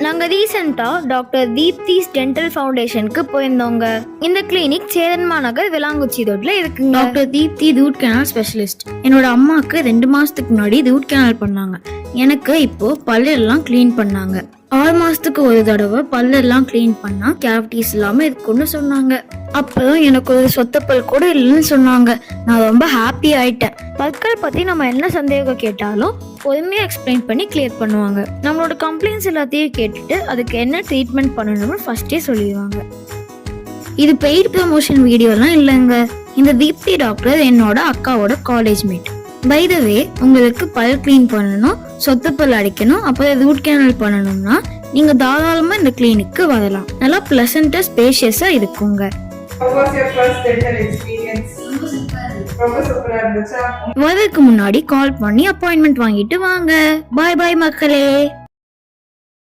நாங்கள் ரீசெண்டாக doctor Deepti's dental ஃபவுண்டேஷனுக்கு போயிருந்தோங்க. இந்த கிளினிக் சேரன்மா நகர் விலாங்குச்சி ரோட்ல இருக்குங்க. Doctor Deepti root canal specialist. என்னோட அம்மாவுக்கு 2 மாசத்துக்கு முன்னாடி ரூட் கேனல் பண்ணாங்க. எனக்கு இப்போ பல்லெல்லாம் க்ளீன் பண்ணாங்க. 6 மாசத்துக்கு ஒரு தடவை பல்லெல்லாம் க்ளீன் பண்ணா கேவிட்டிஸ் இல்லாம இருக்குன்னு சொன்னாங்க. அப்புறம் எனக்கு ஒரு சொத்தப்பல் கூட இல்லைன்னு சொன்னாங்க. நான் ரொம்ப ஹாப்பி ஆயிட்டேன். பற்கள் பத்தி நம்ம என்ன சந்தேகம் கேட்டாலும் பொறுமையா எக்ஸ்பிளைன் பண்ணி கிளியர் பண்ணுவாங்க. நம்மளோட கம்ப்ளைண்ட்ஸ் எல்லாத்தையும் கேட்டுட்டு அதுக்கு என்ன ட்ரீட்மெண்ட் பண்ணணும்னு ஃபர்ஸ்டே சொல்லிடுவாங்க. இது பெய்ட் ப்ரமோஷன் வீடியோலாம் இல்லைங்க. இந்த தீப்தி டாக்டர் என்னோட அக்காவோட காலேஜ் மேட். பை த வே, உங்களுக்கு பல் கிளீன் பண்ணணும், சொத்தப்பல் அடிக்கணும், அப்புறம் ரூட் கேனல் பண்ணணும்னா நீங்க தாராளமா இந்த கிளினிக்கு வரலாம். நல்லா பிளசண்டா ஸ்பேஷியஸா இருக்குங்க. வரதுக்கு முன்னாடி கால் பண்ணி அப்பாயின்மெண்ட் வாங்கிட்டு வாங்க. பாய் பாய் மக்களே.